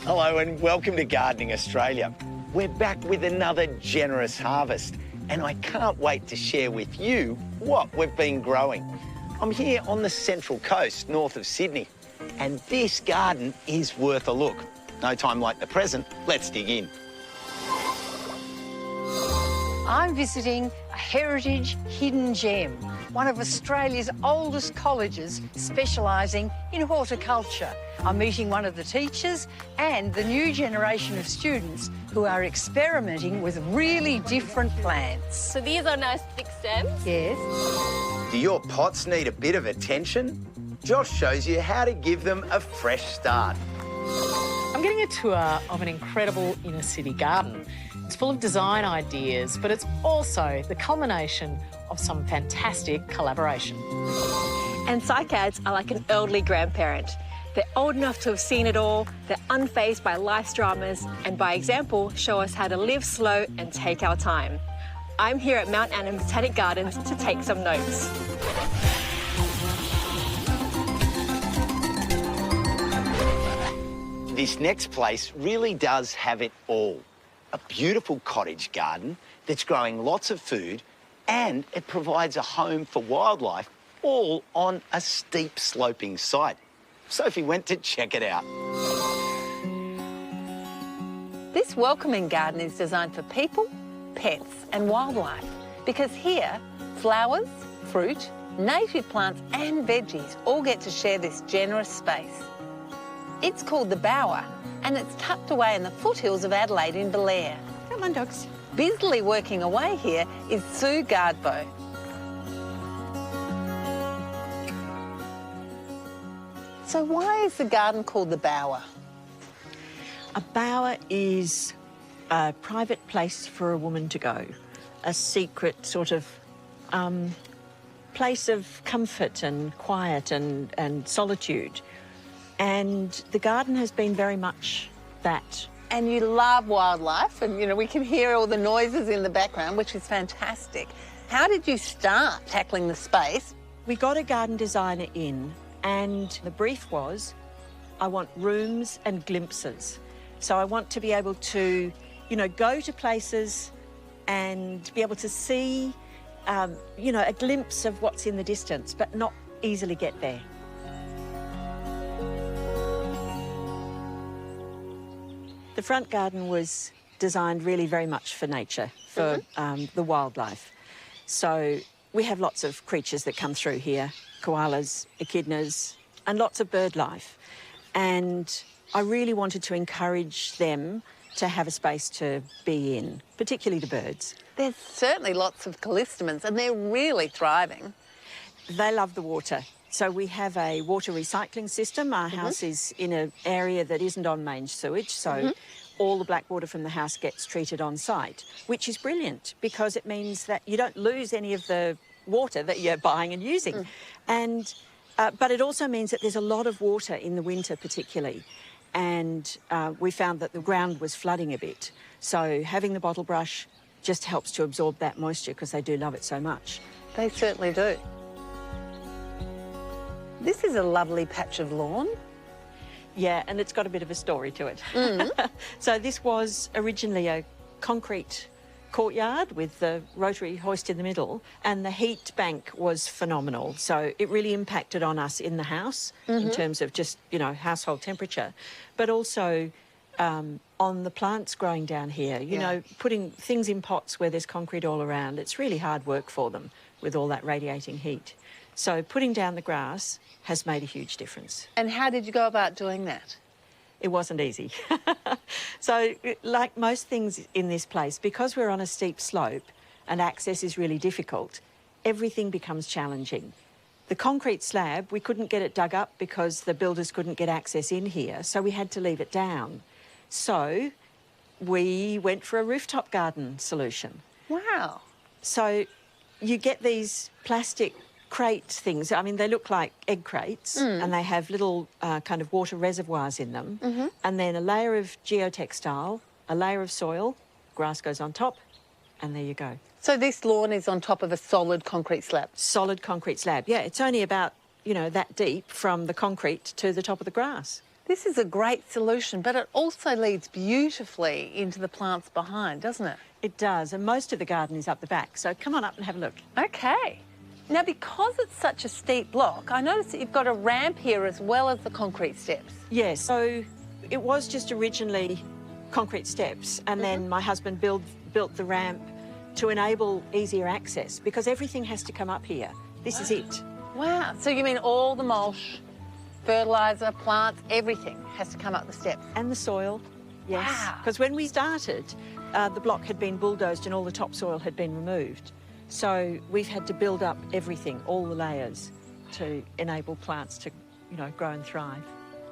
Hello and welcome to Gardening Australia. We're back with another generous harvest and I can't wait to share with you what we've been growing. I'm here on the Central Coast, north of Sydney, and this garden is worth a look. No time like the present, let's dig in. I'm visiting a heritage hidden gem, one of Australia's oldest colleges specialising in horticulture. I'm meeting one of the teachers and the new generation of students who are experimenting with really different plants. So these are nice thick stems? Yes. Do your pots need a bit of attention? Josh shows you how to give them a fresh start. I'm getting a tour of an incredible inner city garden. It's full of design ideas, but it's also the culmination of some fantastic collaboration. And cycads are like an elderly grandparent. They're old enough to have seen it all, they're unfazed by life's dramas, and by example, show us how to live slow and take our time. I'm here at Mount Annan Botanic Gardens to take some notes. This next place really does have it all. A beautiful cottage garden that's growing lots of food and it provides a home for wildlife, all on a steep sloping site. Sophie went to check it out. This welcoming garden is designed for people, pets and wildlife because here, flowers, fruit, native plants and veggies all get to share this generous space. It's called the Bower and it's tucked away in the foothills of Adelaide in Belair. Come on, dogs. Busily working away here is Sue Gardbo. So why is the garden called the Bower? A bower is a private place for a woman to go, a secret sort of place of comfort and quiet and solitude. And the garden has been very much that. And you love wildlife and, you know, we can hear all the noises in the background, which is fantastic. How did you start tackling the space? We got a garden designer in and the brief was, I want rooms and glimpses. So I want to be able to, you know, go to places and be able to see, you know, a glimpse of what's in the distance, but not easily get there. The front garden was designed really very much for nature, for the wildlife. So we have lots of creatures that come through here, koalas, echidnas, and lots of bird life. And I really wanted to encourage them to have a space to be in, particularly the birds. There's certainly lots of callistemons and they're really thriving. They love the water. So we have a water recycling system. Our house is in an area that isn't on main sewage, so all the black water from the house gets treated on site, which is brilliant because it means that you don't lose any of the water that you're buying and using. And but it also means that there's a lot of water in the winter particularly. And we found that the ground was flooding a bit. So having the bottle brush just helps to absorb that moisture because they do love it so much. They certainly do. This is a lovely patch of lawn. Yeah, and it's got a bit of a story to it. So this was originally a concrete courtyard with the rotary hoist in the middle, and the heat bank was phenomenal. So it really impacted on us in the house in terms of just, you know, household temperature, but also on the plants growing down here, you know, putting things in pots where there's concrete all around. It's really hard work for them with all that radiating heat. So putting down the grass has made a huge difference. And how did you go about doing that? It wasn't easy. So like most things in this place, because we're on a steep slope and access is really difficult, everything becomes challenging. The concrete slab, we couldn't get it dug up because the builders couldn't get access in here, so we had to leave it down. So we went for a rooftop garden solution. Wow. So you get these plastic crate things. I mean, they look like egg crates and they have little kind of water reservoirs in them. And then a layer of geotextile, a layer of soil, grass goes on top, and there you go. So this lawn is on top of a solid concrete slab? Solid concrete slab, yeah. It's only about, you know, that deep from the concrete to the top of the grass. This is a great solution, but it also leads beautifully into the plants behind, doesn't it? It does, and most of the garden is up the back, so come on up and have a look. Okay. Now, because it's such a steep block, I noticed that you've got a ramp here as well as the concrete steps. Yes, so it was just originally concrete steps, and then my husband built the ramp to enable easier access, because everything has to come up here. This is it. Wow. So you mean all the mulch, fertiliser, plants, everything has to come up the steps? And the soil, yes. Wow. Because when we started, the block had been bulldozed and all the topsoil had been removed. So we've had to build up everything, all the layers, to enable plants to, you know, grow and thrive.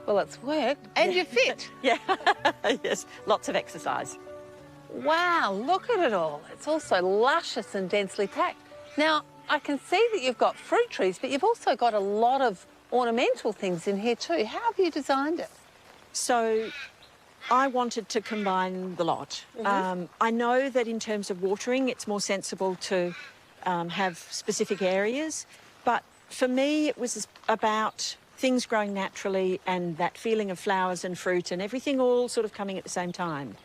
Well, it's worked. And you're fit. Yeah, yes, lots of exercise. Wow, look at it all. It's also luscious and densely packed. Now, I can see that you've got fruit trees, but you've also got a lot of ornamental things in here too. How have you designed it? So I wanted to combine the lot. I know that in terms of watering, it's more sensible to have specific areas, but for me, it was about things growing naturally and that feeling of flowers and fruit and everything all sort of coming at the same time.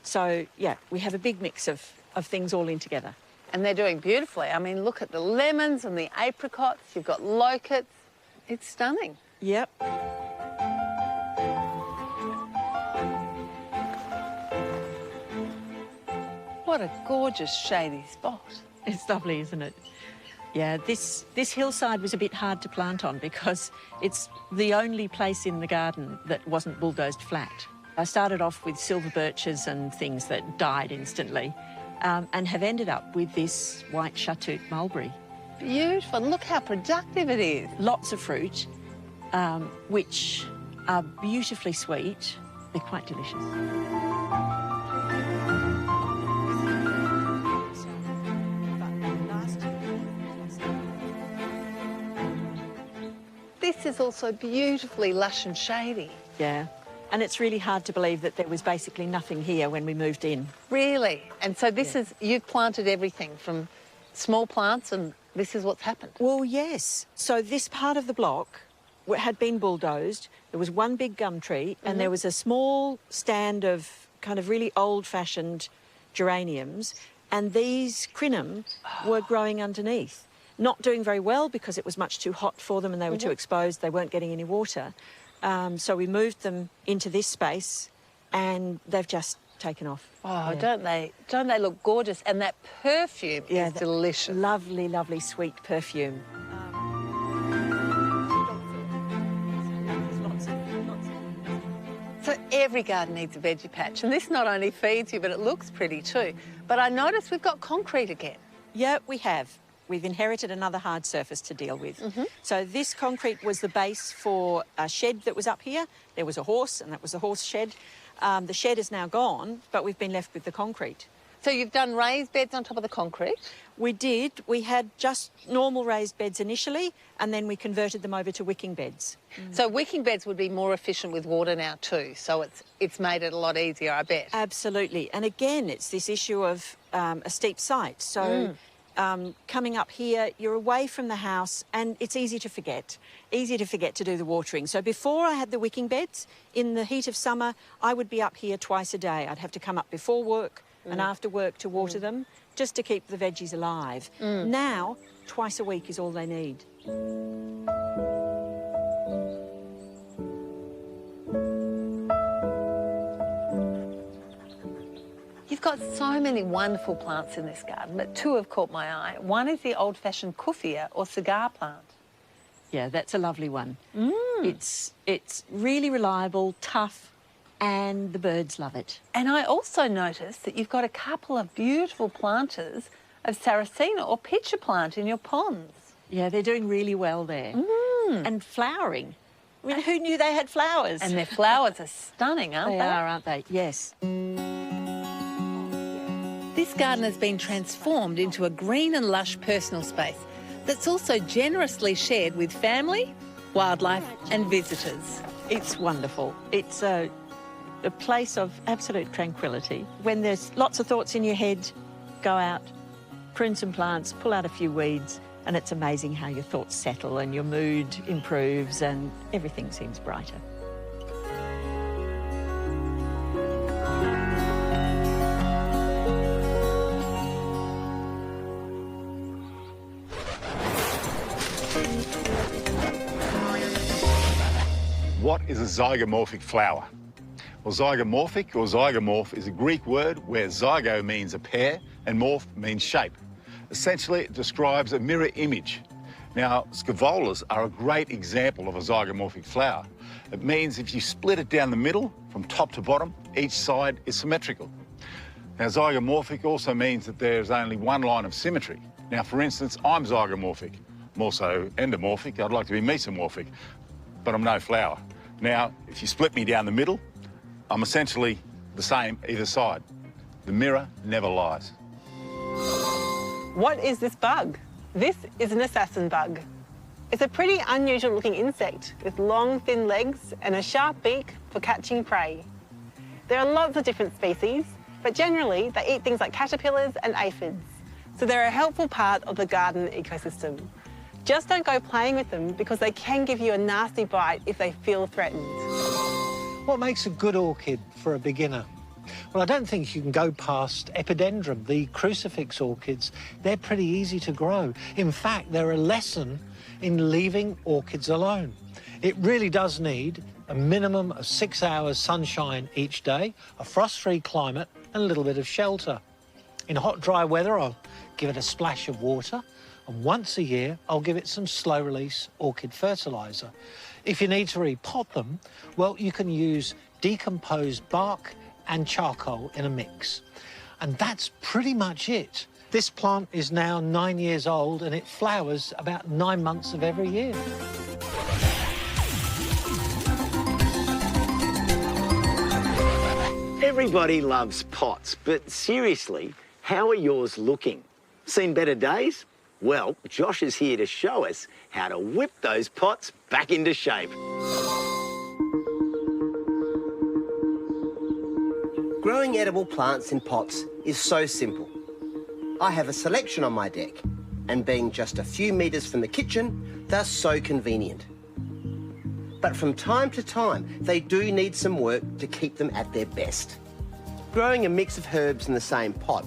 So, yeah, we have a big mix of things all in together. And they're doing beautifully. I mean, look at the lemons and the apricots. You've got locusts. It's stunning. Yep. What a gorgeous shady spot. It's lovely, isn't it? Yeah, this hillside was a bit hard to plant on because it's the only place in the garden that wasn't bulldozed flat. I started off with silver birches and things that died instantly, and have ended up with this white chartreuse mulberry. Beautiful. Look how productive it is. Lots of fruit, which are beautifully sweet. They're quite delicious. This is also beautifully lush and shady. Yeah. And it's really hard to believe that there was basically nothing here when we moved in. Really? And so this is, you've planted everything from small plants and this is what's happened? Well, yes. So this part of the block had been bulldozed. There was one big gum tree and there was a small stand of kind of really old-fashioned geraniums, and these crinum were growing underneath. Not doing very well because it was much too hot for them and they were too exposed. They weren't getting any water. So we moved them into this space and they've just taken off. Oh, yeah. Don't they look gorgeous? And that perfume is delicious. Lovely, lovely sweet perfume. So every garden needs a veggie patch, and this not only feeds you, but it looks pretty too. But I noticed we've got concrete again. Yeah, we have. We've inherited another hard surface to deal with. So this concrete was the base for a shed that was up here. There was a horse, and that was the horse shed. The shed is now gone, but we've been left with the concrete. So you've done raised beds on top of the concrete? We did. We had just normal raised beds initially, and then we converted them over to wicking beds. So wicking beds would be more efficient with water now too, so it's made it a lot easier, I bet. Absolutely. And again, it's this issue of a steep site. So coming up here, you're away from the house and it's easy to forget to do the watering. So before I had the wicking beds, in the heat of summer, I would be up here twice a day. I'd have to come up before work and after work to water them, just to keep the veggies alive. Now, twice a week is all they need. You've got so many wonderful plants in this garden, but two have caught my eye. One is the old-fashioned kufia or cigar plant. Yeah, that's a lovely one. It's really reliable, tough, and the birds love it. And I also noticed that you've got a couple of beautiful planters of Sarracena or pitcher plant in your ponds. Yeah, they're doing really well there. And flowering. I mean, who knew they had flowers? And their flowers are stunning, aren't they? They are, aren't they? Yes. This garden has been transformed into a green and lush personal space that's also generously shared with family, wildlife and visitors. It's wonderful. It's a place of absolute tranquility. When there's lots of thoughts in your head, go out, prune some plants, pull out a few weeds, and it's amazing how your thoughts settle and your mood improves and everything seems brighter. What is a zygomorphic flower? Well, zygomorphic or zygomorph is a Greek word where zygo means a pair and morph means shape. Essentially, it describes a mirror image. Now, scaevolas are a great example of a zygomorphic flower. It means if you split it down the middle, from top to bottom, each side is symmetrical. Now, zygomorphic also means that there's only one line of symmetry. Now, for instance, I'm zygomorphic. I'm also endomorphic. I'd like to be mesomorphic, but I'm no flower. Now, if you split me down the middle, I'm essentially the same either side. The mirror never lies. What is this bug? This is an assassin bug. It's a pretty unusual looking insect with long, thin legs and a sharp beak for catching prey. There are lots of different species, but generally they eat things like caterpillars and aphids, so they're a helpful part of the garden ecosystem. Just don't go playing with them because they can give you a nasty bite if they feel threatened. What makes a good orchid for a beginner? Well, I don't think you can go past epidendrum, the crucifix orchids. They're pretty easy to grow. In fact, they're a lesson in leaving orchids alone. It really does need a minimum of 6 hours sunshine each day, a frost-free climate and a little bit of shelter. In hot, dry weather, I'll give it a splash of water, and once a year, I'll give it some slow-release orchid fertiliser. If you need to repot them, well, you can use decomposed bark and charcoal in a mix. And that's pretty much it. This plant is now 9 years old and it flowers about 9 months of every year. Everybody loves pots, but seriously, how are yours looking? Seen better days? Well, Josh is here to show us how to whip those pots back into shape. Growing edible plants in pots is so simple. I have a selection on my deck, and being just a few metres from the kitchen, they're so convenient. But from time to time, they do need some work to keep them at their best. Growing a mix of herbs in the same pot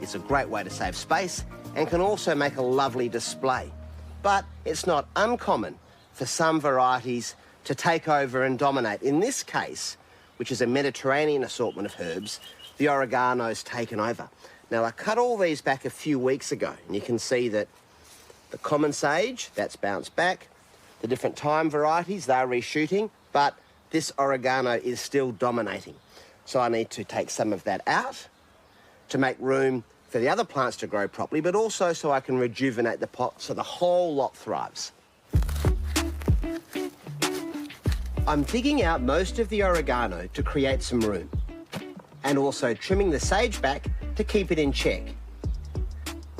is a great way to save space and can also make a lovely display. But it's not uncommon for some varieties to take over and dominate. In this case, which is a Mediterranean assortment of herbs, the oregano's taken over. Now, I cut all these back a few weeks ago, and you can see that the common sage, that's bounced back. The different thyme varieties, they're reshooting, but this oregano is still dominating. So I need to take some of that out to make room for the other plants to grow properly, but also so I can rejuvenate the pot so the whole lot thrives. I'm digging out most of the oregano to create some room, and also trimming the sage back to keep it in check.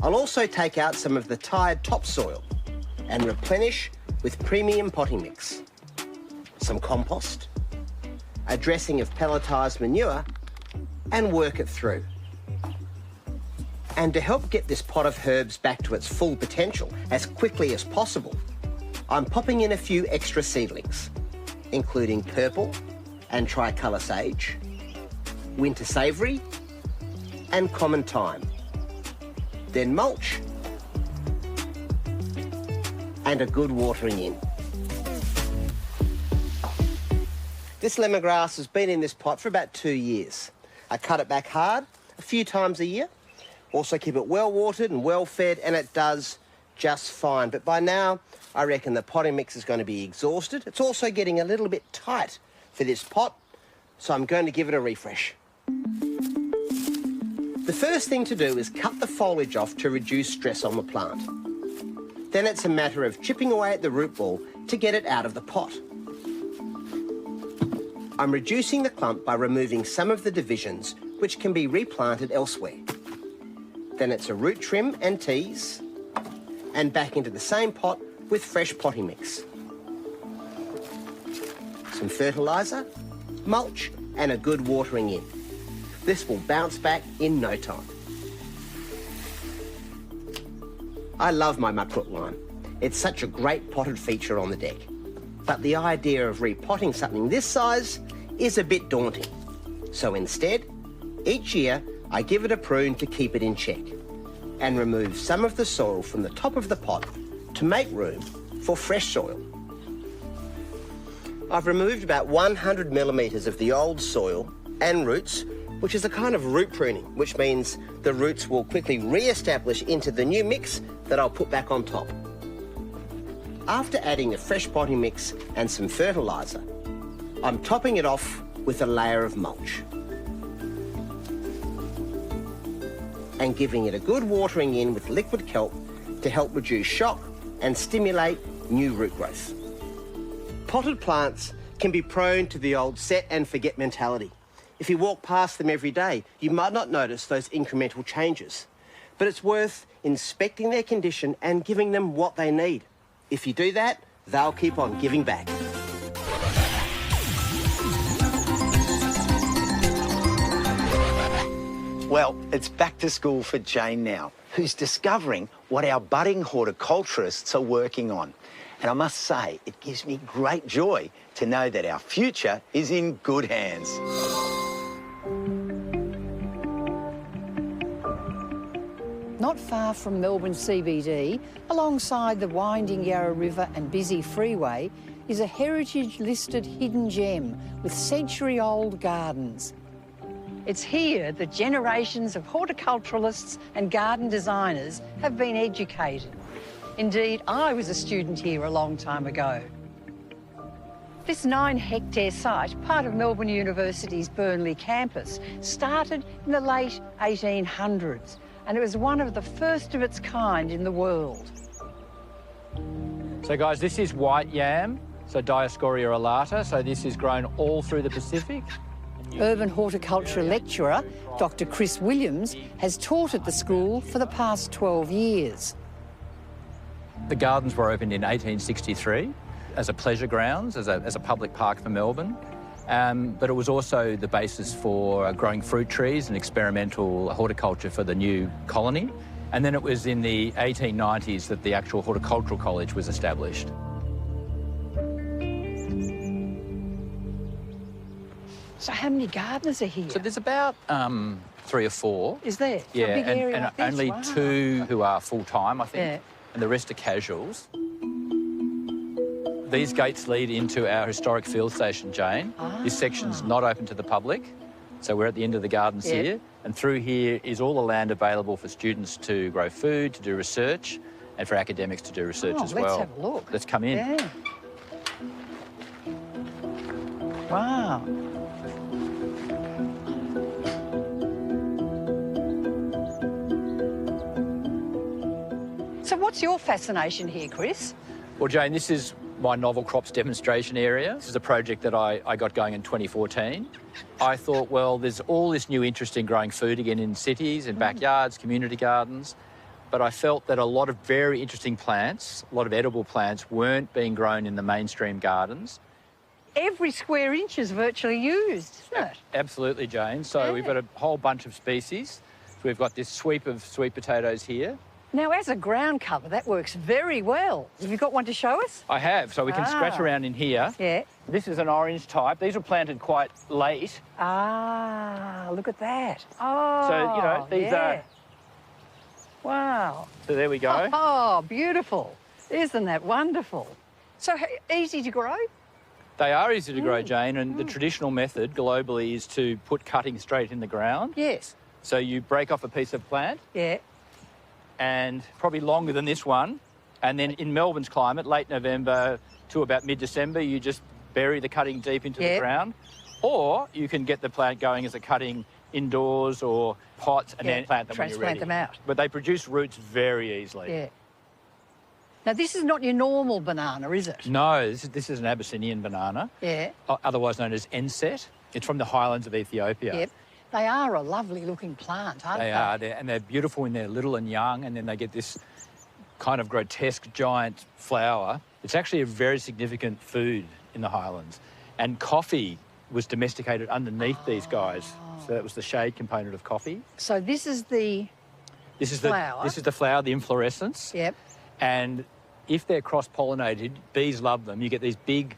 I'll also take out some of the tired topsoil and replenish with premium potting mix, some compost, a dressing of pelletised manure, and work it through. And to help get this pot of herbs back to its full potential as quickly as possible, I'm popping in a few extra seedlings, including purple and tricolour sage, winter savoury, and common thyme. Then mulch, and a good watering in. This lemongrass has been in this pot for about 2 years. I cut it back hard a few times a year, also keep it well watered and well fed, and it does just fine. But by now, I reckon the potting mix is going to be exhausted. It's also getting a little bit tight for this pot, so I'm going to give it a refresh. The first thing to do is cut the foliage off to reduce stress on the plant. Then it's a matter of chipping away at the root ball to get it out of the pot. I'm reducing the clump by removing some of the divisions, which can be replanted elsewhere. Then it's a root trim and tease, and back into the same pot with fresh potting mix. Some fertiliser, mulch, and a good watering in. This will bounce back in no time. I love my muckroot lime. It's such a great potted feature on the deck. But the idea of repotting something this size is a bit daunting. So instead, each year I give it a prune to keep it in check and remove some of the soil from the top of the pot to make room for fresh soil. I've removed about 100 millimetres of the old soil and roots, which is a kind of root pruning, which means the roots will quickly re-establish into the new mix that I'll put back on top. After adding the fresh potting mix and some fertiliser, I'm topping it off with a layer of mulch and giving it a good watering in with liquid kelp to help reduce shock and stimulate new root growth. Potted plants can be prone to the old set and forget mentality. If you walk past them every day, you might not notice those incremental changes. But it's worth inspecting their condition and giving them what they need. If you do that, they'll keep on giving back. Well, it's back to school for Jane now, who's discovering what our budding horticulturists are working on. And I must say, it gives me great joy to know that our future is in good hands. Not far from Melbourne CBD, alongside the winding Yarra River and busy freeway, is a heritage-listed hidden gem with century-old gardens. It's here that generations of horticulturalists and garden designers have been educated. Indeed, I was a student here a long time ago. This 9-hectare site, part of Melbourne University's Burnley campus, started in the late 1800s, and it was one of the first of its kind in the world. So guys, this is white yam, so Dioscorea alata, so this is grown all through the Pacific. Urban horticulture lecturer Dr. Chris Williams has taught at the school for the past 12 years. The gardens were opened in 1863 as a pleasure grounds, as a public park for Melbourne. But it was also the basis for growing fruit trees and experimental horticulture for the new colony. And then it was in the 1890s that the actual horticultural college was established. So how many gardeners are here? So there's about 3 or 4. Is there? Yeah, A big area and like this? only Wow. 2 who are full-time, I think, Yeah. and the rest are casuals. These gates lead into our historic field station, Jane. This section's not open to the public, so we're at the end of the gardens here. And through here is all the land available for students to grow food, to do research, and for academics to do research as well. Let's have a look. Let's come in. Yeah. Wow. So what's your fascination here, Chris? Well, Jane, this is my novel crops demonstration area. This is a project that I got going in 2014. I thought, well, there's all this new interest in growing food again in cities, in backyards, community gardens, but I felt that a lot of very interesting plants, a lot of edible plants, weren't being grown in the mainstream gardens. Every square inch is virtually used, isn't it? Absolutely, Jane. So we've got a whole bunch of species. So we've got this sweep of sweet potatoes here. Now, as a ground cover, that works very well. Have you got one to show us? I have, so we can scratch around in here. Yeah. This is an orange type. These were planted quite late. Ah, look at that. Oh, So, you know, these are... Wow. So there we go. Oh, beautiful. Isn't that wonderful? So easy to grow? They are easy to grow, Jane, and the traditional method globally is to put cuttings straight in the ground. Yes. So you break off a piece of plant, Yeah. and probably longer than this one, and then in Melbourne's climate, late November to about mid-December, you just bury the cutting deep into the ground, or you can get the plant going as a cutting indoors or pots and then plant them when you're ready. Transplant them out. But they produce roots very easily. Yeah. Now, this is not your normal banana, is it? No, this is an Abyssinian banana, Yeah. otherwise known as enset. It's from the highlands of Ethiopia. Yep. They are a lovely looking plant, aren't they? They are, and they're beautiful when they're little and young, and then they get this kind of grotesque giant flower. It's actually a very significant food in the highlands. And coffee was domesticated underneath these guys. So that was the shade component of coffee. So this is the flower. This is the flower, the inflorescence. Yep. And if they're cross-pollinated, bees love them. You get these big,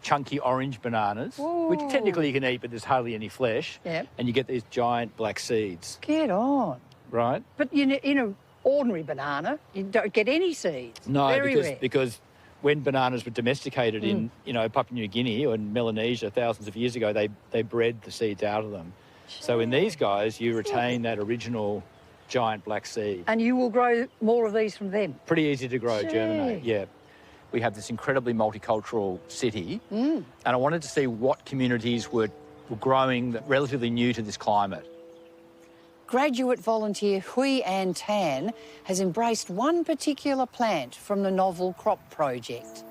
chunky orange bananas, which technically you can eat, but there's hardly any flesh. Yep. And you get these giant black seeds. Get on. Right? But in an ordinary banana, you don't get any seeds. No, Very rare. because when bananas were domesticated in, you know, Papua New Guinea or in Melanesia thousands of years ago, they bred the seeds out of them. So in these guys, you retain that original giant black seed. And you will grow more of these from them? Pretty easy to grow, germinate, yeah. We have this incredibly multicultural city, and I wanted to see what communities were growing that relatively new to this climate. Graduate volunteer Hui Ann Tan has embraced one particular plant from the Novel Crop Project.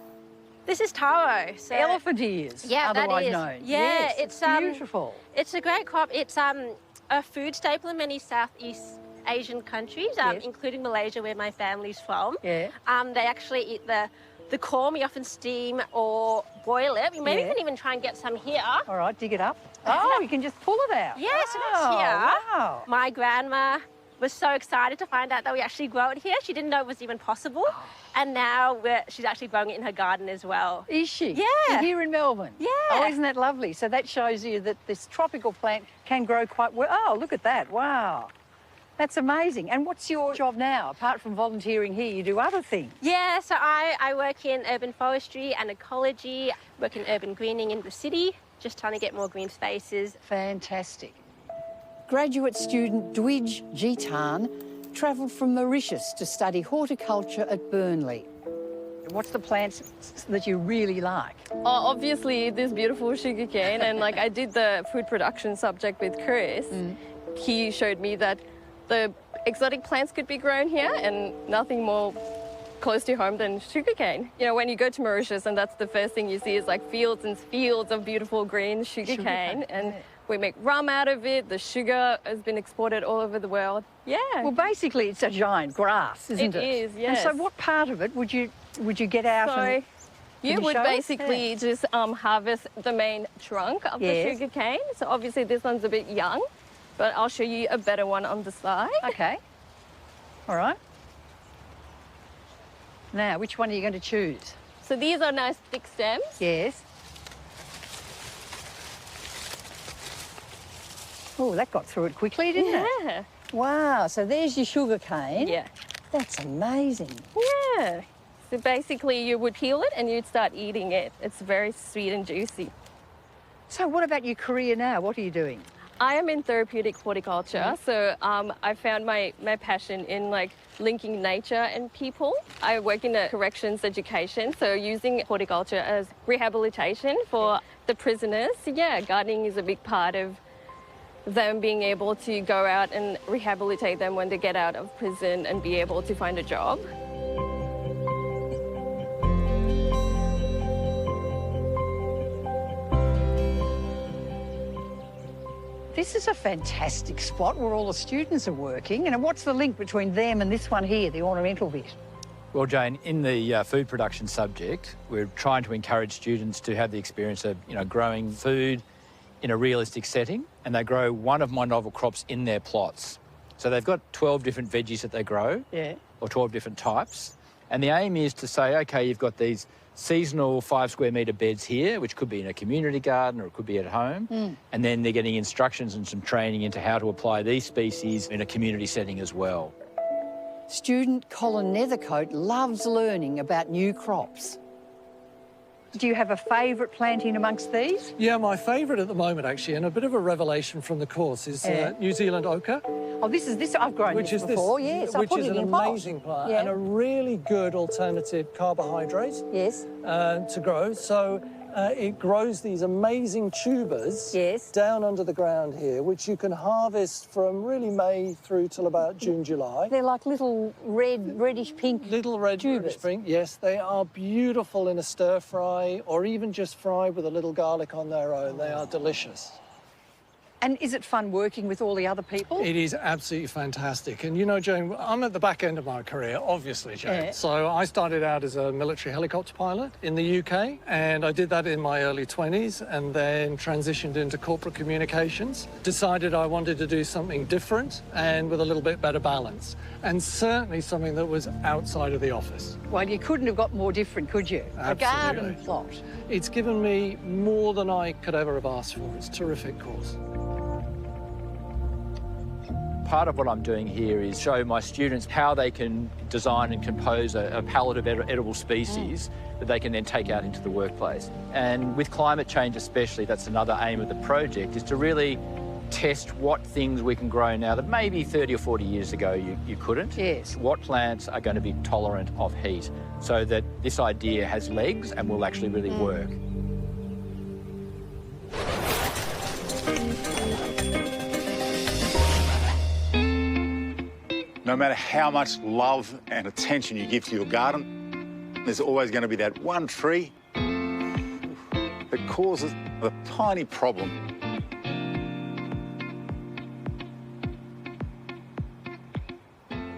This is taro. So Elephant ears, yeah, otherwise that is. known. Yeah, yes, it's beautiful. It's a great crop. It's a food staple in many Southeast Asian countries, Yes. including Malaysia, where my family's from. Yeah. They actually eat the corn. We often steam or boil it. We maybe Yeah. can even try and get some here. All right, dig it up. Oh, you can just pull it out. Yeah, so that's here. Wow. My grandma was so excited to find out that we actually grow it here. She didn't know it was even possible. And now she's actually growing it in her garden as well. Is she? Yeah. Here in Melbourne? Yeah. Oh, isn't that lovely? So that shows you that this tropical plant can grow quite well. Oh, look at that. Wow. That's amazing. And what's your job now? Apart from volunteering here, you do other things. Yeah, so I work in urban forestry and ecology, work in urban greening in the city, just trying to get more green spaces. Fantastic. Graduate student Dwij Jitan travelled from Mauritius to study horticulture at Burnley. What's the plants that you really like? Obviously, this beautiful sugarcane, and like I did the food production subject with Chris. He showed me that the exotic plants could be grown here, and nothing more close to home than sugarcane. You know, when you go to Mauritius, and that's the first thing you see is like fields and fields of beautiful green sugarcane, and we make rum out of it. The sugar has been exported all over the world. Yeah. Well, basically, it's a giant grass, isn't it? It is, yes. And so what part of it would you get out and... You would show us? basically just harvest the main trunk of the Yes. sugarcane. So obviously this one's a bit young, but I'll show you a better one on the side. Okay. All right. Now, which one are you going to choose? So these are nice thick stems. Yes. Oh, that got through it quickly, didn't it? Yeah. Wow, so there's your sugar cane. Yeah. That's amazing. Yeah. So basically you would peel it and you'd start eating it. It's very sweet and juicy. So what about your career now? What are you doing? I am in therapeutic horticulture, so I found my passion in like linking nature and people. I work in a corrections education, so using horticulture as rehabilitation for the prisoners. Yeah, gardening is a big part of them being able to go out and rehabilitate them when they get out of prison and be able to find a job. This is a fantastic spot where all the students are working. And what's the link between them and this one here, the ornamental bit? Well, Jane, in the food production subject, we're trying to encourage students to have the experience of, you know, growing food in a realistic setting, and they grow one of my novel crops in their plots. So they've got 12 different veggies that they grow, or 12 different types. And the aim is to say, OK, you've got these seasonal 5 square metre beds here, which could be in a community garden or it could be at home. And then they're getting instructions and some training into how to apply these species in a community setting as well. Student Colin Nethercote loves learning about new crops. Do you have a favourite planting amongst these? Yeah, my favourite at the moment, actually, and a bit of a revelation from the course, is New Zealand ochre. Oh, this I've grown this before, yes. I put it in an amazing plant and a really good alternative carbohydrate to grow. So it grows these amazing tubers down under the ground here, which you can harvest from really May through till about June, July. They're like little reddish pink Little reddish pink, yes. They are beautiful in a stir fry or even just fried with a little garlic on their own. They are delicious. And is it fun working with all the other people? It is absolutely fantastic. And you know, Jane, I'm at the back end of my career, obviously, Jane. Yeah. So I started out as a military helicopter pilot in the UK, and I did that in my early 20s and then transitioned into corporate communications. Decided I wanted to do something different and with a little bit better balance, and certainly something that was outside of the office. Well, you couldn't have got more different, could you? Absolutely. A garden plot. It's given me more than I could ever have asked for. It's a terrific course. Part of what I'm doing here is show my students how they can design and compose a palette of edible species that they can then take out into the workplace. And with climate change especially, that's another aim of the project, is to really test what things we can grow now that maybe 30 or 40 years ago you couldn't. Yes. What plants are going to be tolerant of heat so that this idea has legs and will actually really work. No matter how much love and attention you give to your garden, there's always going to be that one tree that causes a tiny problem.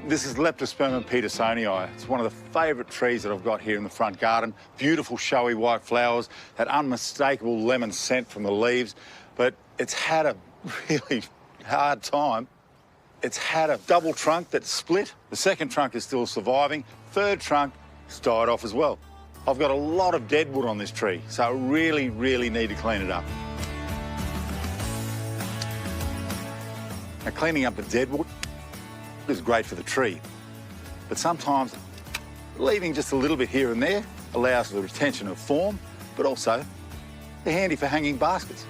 This is Leptospermum petersonii. It's one of the favourite trees that I've got here in the front garden. Beautiful, showy white flowers, that unmistakable lemon scent from the leaves, but it's had a really hard time. It's had a double trunk that's split. The second trunk is still surviving. Third trunk has died off as well. I've got a lot of dead wood on this tree, so I really, really need to clean it up. Now, cleaning up the dead wood is great for the tree, but sometimes leaving just a little bit here and there allows for the retention of form, but also they're handy for hanging baskets.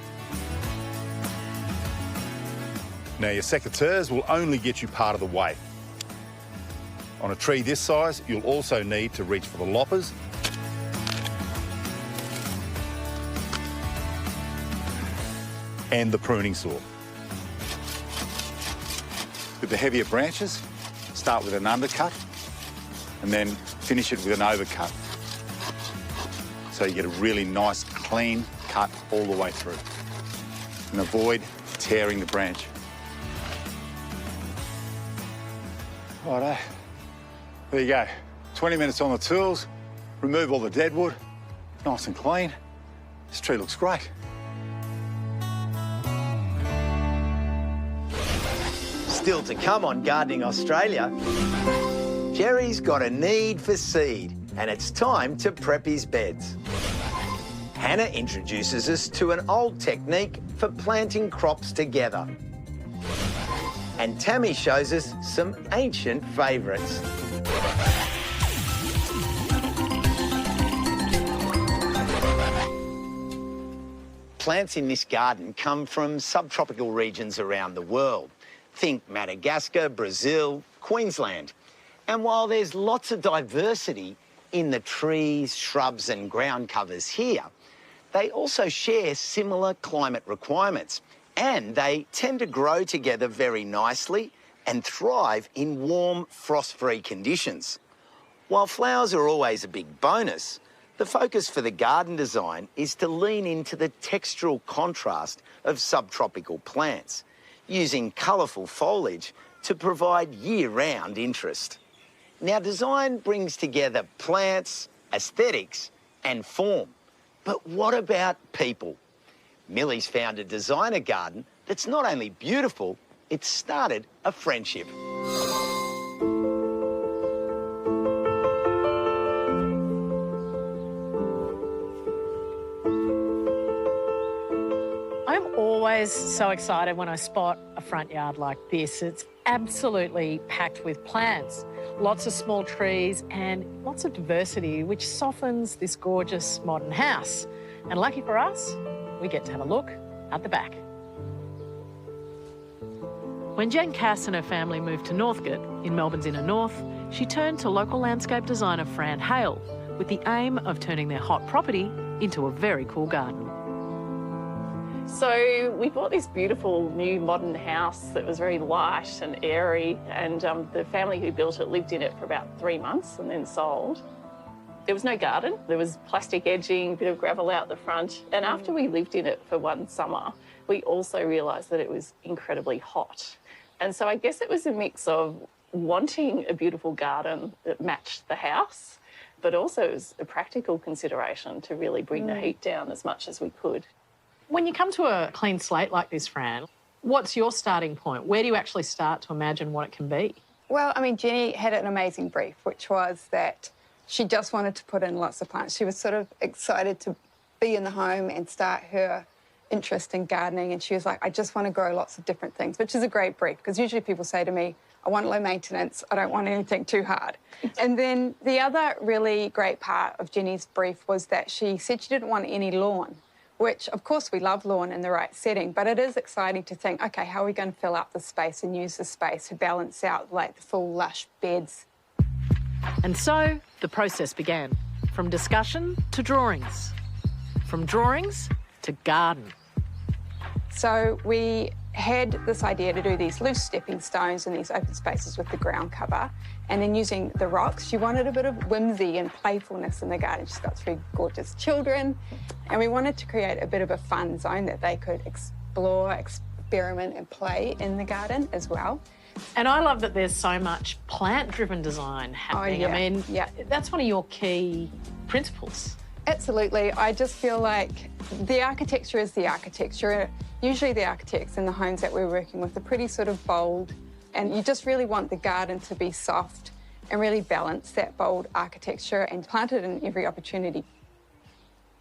Now, your secateurs will only get you part of the way. On a tree this size, you'll also need to reach for the loppers and the pruning saw. With the heavier branches, start with an undercut and then finish it with an overcut. So you get a really nice, clean cut all the way through. And avoid tearing the branch. Righto, there you go. 20 minutes on the tools, remove all the dead wood, nice and clean. This tree looks great. Still to come on Gardening Australia, Jerry's got a need for seed and it's time to prep his beds. Hannah introduces us to an old technique for planting crops together. And Tammy shows us some ancient favourites. Plants in this garden come from subtropical regions around the world. Think Madagascar, Brazil, Queensland. And while there's lots of diversity in the trees, shrubs and ground covers here, they also share similar climate requirements. And they tend to grow together very nicely and thrive in warm, frost-free conditions. While flowers are always a big bonus, the focus for the garden design is to lean into the textural contrast of subtropical plants, using colourful foliage to provide year-round interest. Now, design brings together plants, aesthetics and form. But what about people? Millie's found a designer garden that's not only beautiful, it's started a friendship. I'm always so excited when I spot a front yard like this. It's absolutely packed with plants, lots of small trees and lots of diversity, which softens this gorgeous modern house. And lucky for us, we get to have a look at the back. When Jen Cass and her family moved to Northcote, in Melbourne's inner north, she turned to local landscape designer Fran Hale with the aim of turning their hot property into a very cool garden. So we bought this beautiful new modern house that was very light and airy, and the family who built it lived in it for about 3 months and then sold. There was no garden. There was plastic edging, a bit of gravel out the front. And after we lived in it for one summer, we also realised that it was incredibly hot. And so I guess it was a mix of wanting a beautiful garden that matched the house, but also it was a practical consideration to really bring the heat down as much as we could. When you come to a clean slate like this, Fran, what's your starting point? Where do you actually start to imagine what it can be? Well, I mean, Jenny had an amazing brief, which was that she just wanted to put in lots of plants. She was sort of excited to be in the home and start her interest in gardening, and she was like, I just want to grow lots of different things, which is a great brief, because usually people say to me, I want low maintenance, I don't want anything too hard. And then the other really great part of Jenny's brief was that she said she didn't want any lawn, which of course we love lawn in the right setting, but it is exciting to think, okay, how are we going to fill up the space and use the space to balance out like the full lush beds? And so the process began, from discussion to drawings, from drawings to garden. So we had this idea to do these loose stepping stones in these open spaces with the ground cover, and then using the rocks. She wanted a bit of whimsy and playfulness in the garden. She's got 3 gorgeous children, and we wanted to create a bit of a fun zone that they could explore, experiment and play in the garden as well. And I love that there's so much plant-driven design happening. Oh, yeah. I mean, that's one of your key principles. Absolutely. I just feel like the architecture is the architecture. Usually the architects in the homes that we're working with are pretty sort of bold, and you just really want the garden to be soft and really balance that bold architecture and plant it in every opportunity.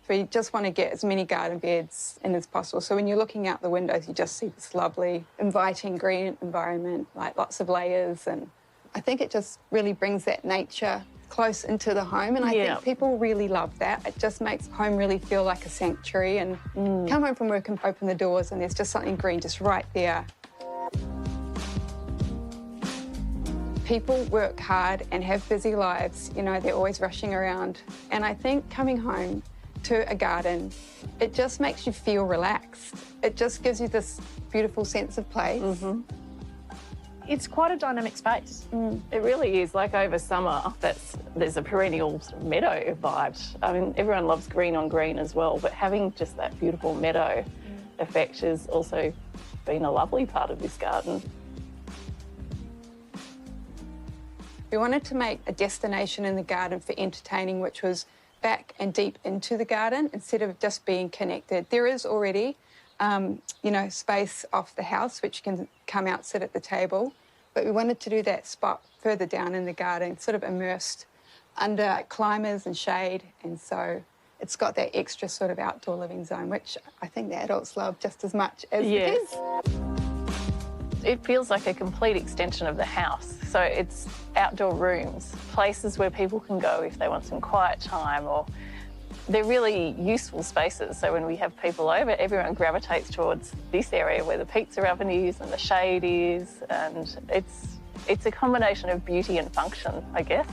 So you just want to get as many garden beds in as possible. So when you're looking out the windows, you just see this lovely, inviting green environment, like lots of layers, and I think it just really brings that nature close into the home, and I think people really love that. It just makes home really feel like a sanctuary, and come home from work and open the doors and there's just something green just right there. People work hard and have busy lives, you know, they're always rushing around, and I think coming home to a garden, it just makes you feel relaxed. It just gives you this beautiful sense of place. It's quite a dynamic space. It really is. Like over summer, there's a perennial sort of meadow vibe. I mean, everyone loves green on green as well, but having just that beautiful meadow effect has also been a lovely part of this garden. We wanted to make a destination in the garden for entertaining, which was back and deep into the garden instead of just being connected. There is already you know, space off the house, which can come out, sit at the table. But we wanted to do that spot further down in the garden, sort of immersed under climbers and shade. And so it's got that extra sort of outdoor living zone, which I think the adults love just as much as the kids. It feels like a complete extension of the house. So it's outdoor rooms, places where people can go if they want some quiet time, or they're really useful spaces. So when we have people over, everyone gravitates towards this area where the pizza oven is and the shade is, and it's a combination of beauty and function, I guess.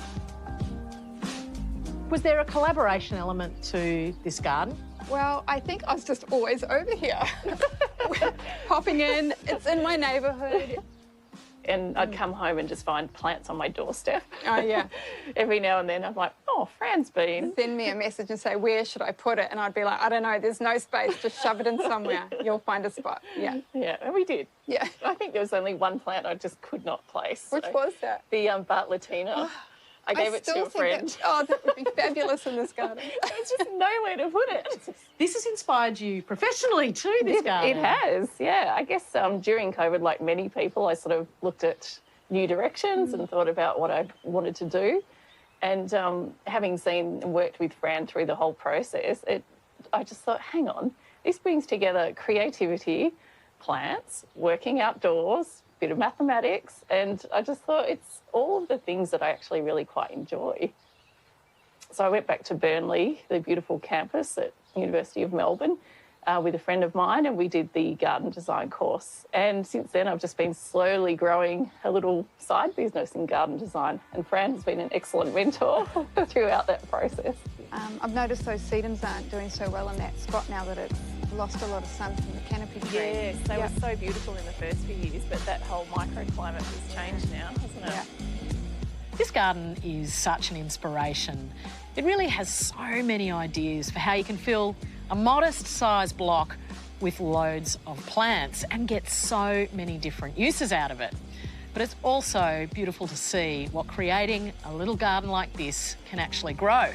Was there a collaboration element to this garden? Well, I think I was just always over here, popping in. It's in my neighbourhood. And I'd come home and just find plants on my doorstep. Oh, yeah. Every now and then I'm like, oh, Fran's been. Send me a message and say, where should I put it? And I'd be like, I don't know, there's no space, just shove it in somewhere. You'll find a spot. Yeah. Yeah, and we did. Yeah. I think there was only one plant I just could not place. Which was that? The Bartlettina. I gave it to a friend. That would be fabulous in this garden. There's just nowhere to put it. This has inspired you professionally too, this garden. It has, yeah. I guess during COVID, like many people, I sort of looked at new directions and thought about what I wanted to do. And having seen and worked with Fran through the whole process, I just thought, hang on, this brings together creativity, plants, working outdoors, bit of mathematics, and I just thought it's all of the things that I actually really quite enjoy. So I went back to Burnley, the beautiful campus at University of Melbourne, with a friend of mine, and we did the garden design course. And since then, I've just been slowly growing a little side business in garden design, and Fran has been an excellent mentor throughout that process. I've noticed those sedums aren't doing so well in that spot now that it's lost a lot of sun from the canopy tree. Yes, they were so beautiful in the first few years, but that whole microclimate has changed now, hasn't it? Yeah. This garden is such an inspiration. It really has so many ideas for how you can fill a modest-sized block with loads of plants and get so many different uses out of it. But it's also beautiful to see what creating a little garden like this can actually grow.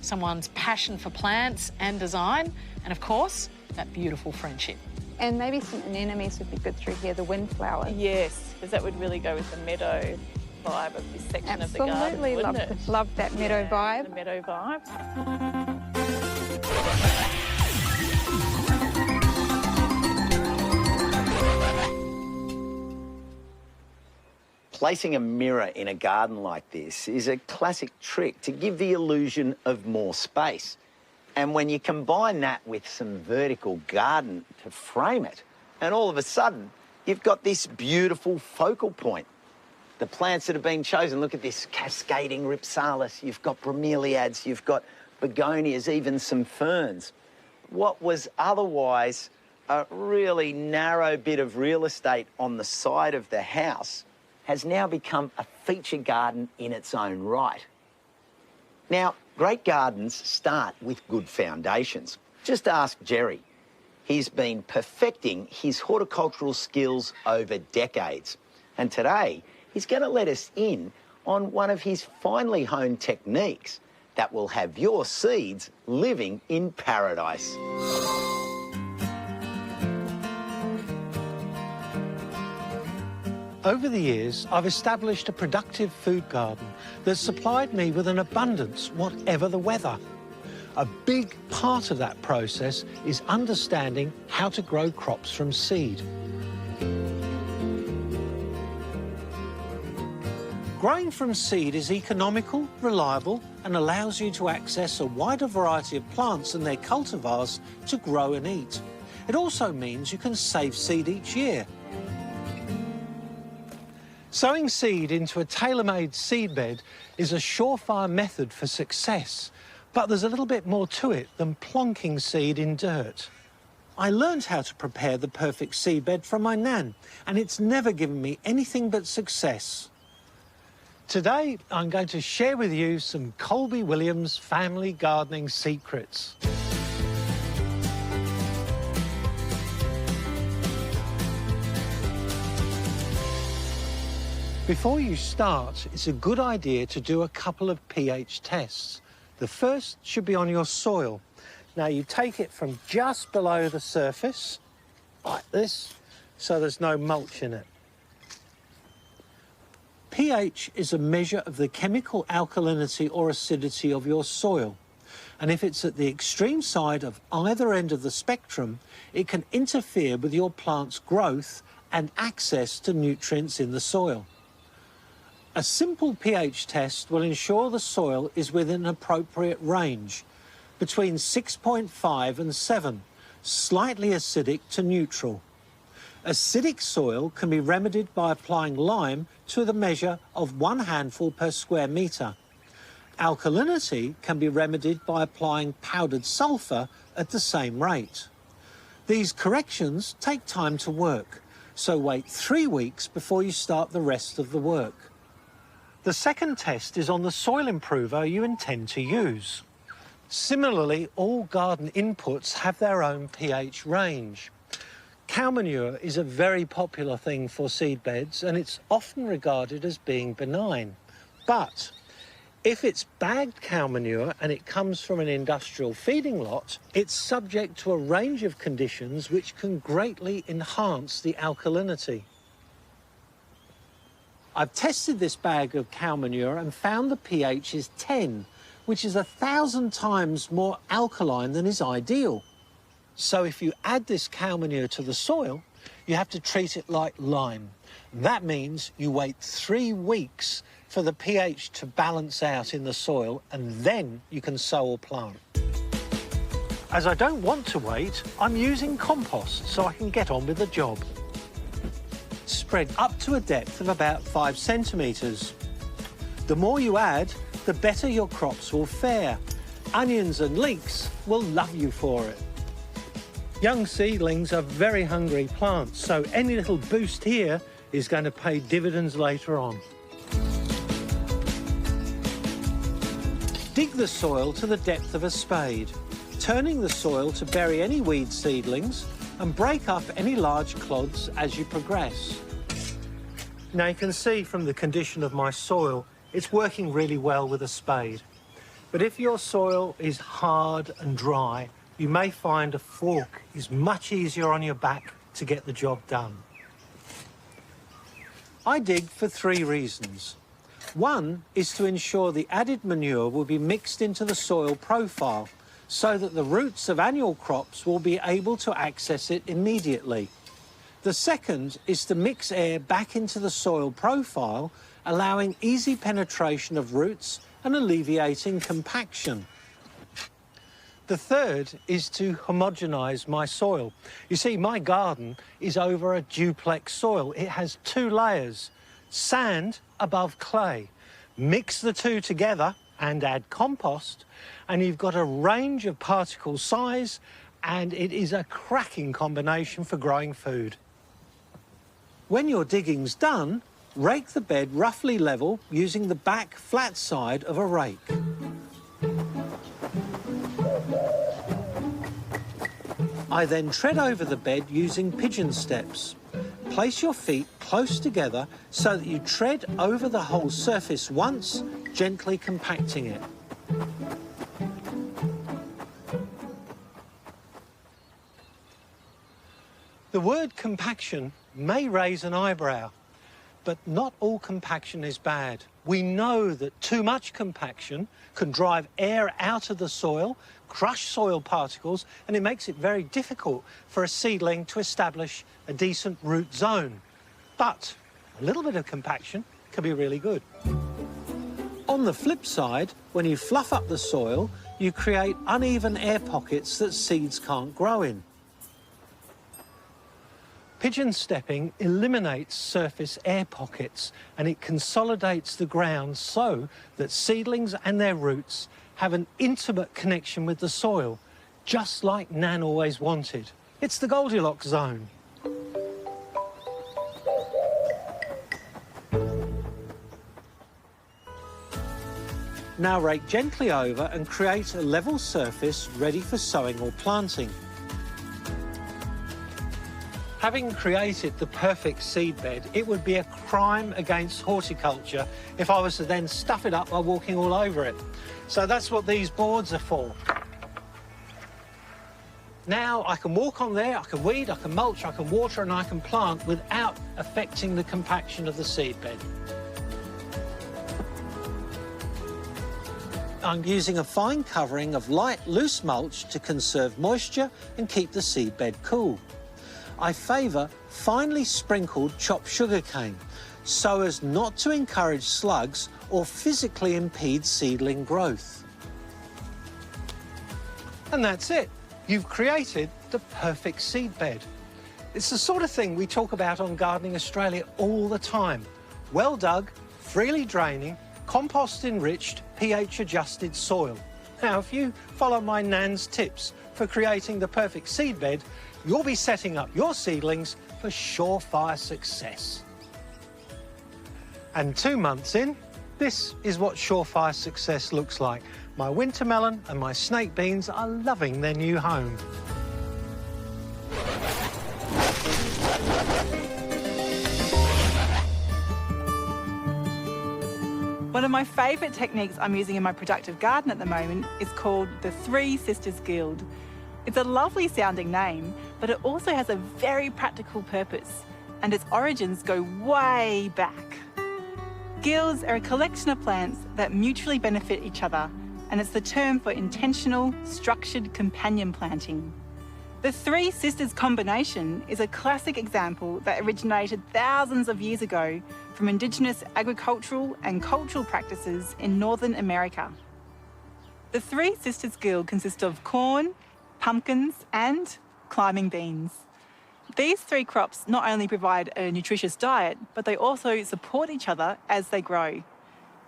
Someone's passion for plants and design, and of course, that beautiful friendship. And maybe some anemones would be good through here, the windflowers. Yes, because that would really go with the meadow vibe of this section of the garden. Absolutely, love that meadow vibe. The meadow vibe. Placing a mirror in a garden like this is a classic trick to give the illusion of more space. And when you combine that with some vertical garden to frame it, and all of a sudden, you've got this beautiful focal point. The plants that have been chosen, look at this cascading ripsalis, you've got bromeliads, you've got begonias, even some ferns. What was otherwise a really narrow bit of real estate on the side of the house has now become a feature garden in its own right. Now, great gardens start with good foundations. Just ask Jerry. He's been perfecting his horticultural skills over decades. And today, he's going to let us in on one of his finely honed techniques that will have your seeds living in paradise. Over the years, I've established a productive food garden that's supplied me with an abundance, whatever the weather. A big part of that process is understanding how to grow crops from seed. Growing from seed is economical, reliable, and allows you to access a wider variety of plants and their cultivars to grow and eat. It also means you can save seed each year. Sowing seed into a tailor-made seedbed is a surefire method for success, but there's a little bit more to it than plonking seed in dirt. I learned how to prepare the perfect seedbed from my nan, and it's never given me anything but success. Today, I'm going to share with you some Colby Williams family gardening secrets. Before you start, it's a good idea to do a couple of pH tests. The first should be on your soil. Now, you take it from just below the surface, like this, so there's no mulch in it. pH is a measure of the chemical alkalinity or acidity of your soil. And if it's at the extreme side of either end of the spectrum, it can interfere with your plant's growth and access to nutrients in the soil. A simple pH test will ensure the soil is within an appropriate range, between 6.5 and 7, slightly acidic to neutral. Acidic soil can be remedied by applying lime to the measure of 1 handful per square metre. Alkalinity can be remedied by applying powdered sulphur at the same rate. These corrections take time to work, so wait 3 weeks before you start the rest of the work. The second test is on the soil improver you intend to use. Similarly, all garden inputs have their own pH range. Cow manure is a very popular thing for seed beds, and it's often regarded as being benign. But if it's bagged cow manure and it comes from an industrial feeding lot, it's subject to a range of conditions which can greatly enhance the alkalinity. I've tested this bag of cow manure and found the pH is 10, which is 1,000 times more alkaline than is ideal. So if you add this cow manure to the soil, you have to treat it like lime. That means you wait 3 weeks for the pH to balance out in the soil, and then you can sow or plant. As I don't want to wait, I'm using compost so I can get on with the job. Spread up to a depth of about 5 centimetres. The more you add, the better your crops will fare. Onions and leeks will love you for it. Young seedlings are very hungry plants, so any little boost here is going to pay dividends later on. Dig the soil to the depth of a spade, turning the soil to bury any weed seedlings and break up any large clods as you progress. Now you can see from the condition of my soil, it's working really well with a spade. But if your soil is hard and dry, you may find a fork is much easier on your back to get the job done. I dig for 3 reasons. One is to ensure the added manure will be mixed into the soil profile so that the roots of annual crops will be able to access it immediately. The second is to mix air back into the soil profile, allowing easy penetration of roots and alleviating compaction. The third is to homogenise my soil. You see, my garden is over a duplex soil. It has 2 layers, sand above clay. Mix the 2 together and add compost, and you've got a range of particle size, and it is a cracking combination for growing food. When your digging's done, rake the bed roughly level using the back flat side of a rake. I then tread over the bed using pigeon steps. Place your feet close together so that you tread over the whole surface once, gently compacting it. The word compaction may raise an eyebrow, but not all compaction is bad. We know that too much compaction can drive air out of the soil, crush soil particles, and it makes it very difficult for a seedling to establish a decent root zone. But a little bit of compaction can be really good. On the flip side, when you fluff up the soil, you create uneven air pockets that seeds can't grow in. Pigeon stepping eliminates surface air pockets, and it consolidates the ground so that seedlings and their roots have an intimate connection with the soil, just like Nan always wanted. It's the Goldilocks zone. Now rake gently over and create a level surface ready for sowing or planting. Having created the perfect seedbed, it would be a crime against horticulture if I was to then stuff it up by walking all over it. So that's what these boards are for. Now I can walk on there, I can weed, I can mulch, I can water, and I can plant without affecting the compaction of the seedbed. I'm using a fine covering of light, loose mulch to conserve moisture and keep the seedbed cool. I favour finely sprinkled chopped sugarcane so as not to encourage slugs or physically impede seedling growth. And that's it. You've created the perfect seedbed. It's the sort of thing we talk about on Gardening Australia all the time. Well dug, freely draining, compost-enriched, pH-adjusted soil. Now, if you follow my Nan's tips for creating the perfect seedbed, you'll be setting up your seedlings for surefire success. And 2 months in, this is what surefire success looks like. My winter melon and my snake beans are loving their new home. One of my favourite techniques I'm using in my productive garden at the moment is called the Three Sisters Guild. It's a lovely sounding name, but it also has a very practical purpose, and its origins go way back. Guilds are a collection of plants that mutually benefit each other, and it's the term for intentional, structured companion planting. The Three Sisters combination is a classic example that originated thousands of years ago from Indigenous agricultural and cultural practices in Northern America. The Three Sisters Guild consists of corn, pumpkins and climbing beans. These 3 crops not only provide a nutritious diet, but they also support each other as they grow.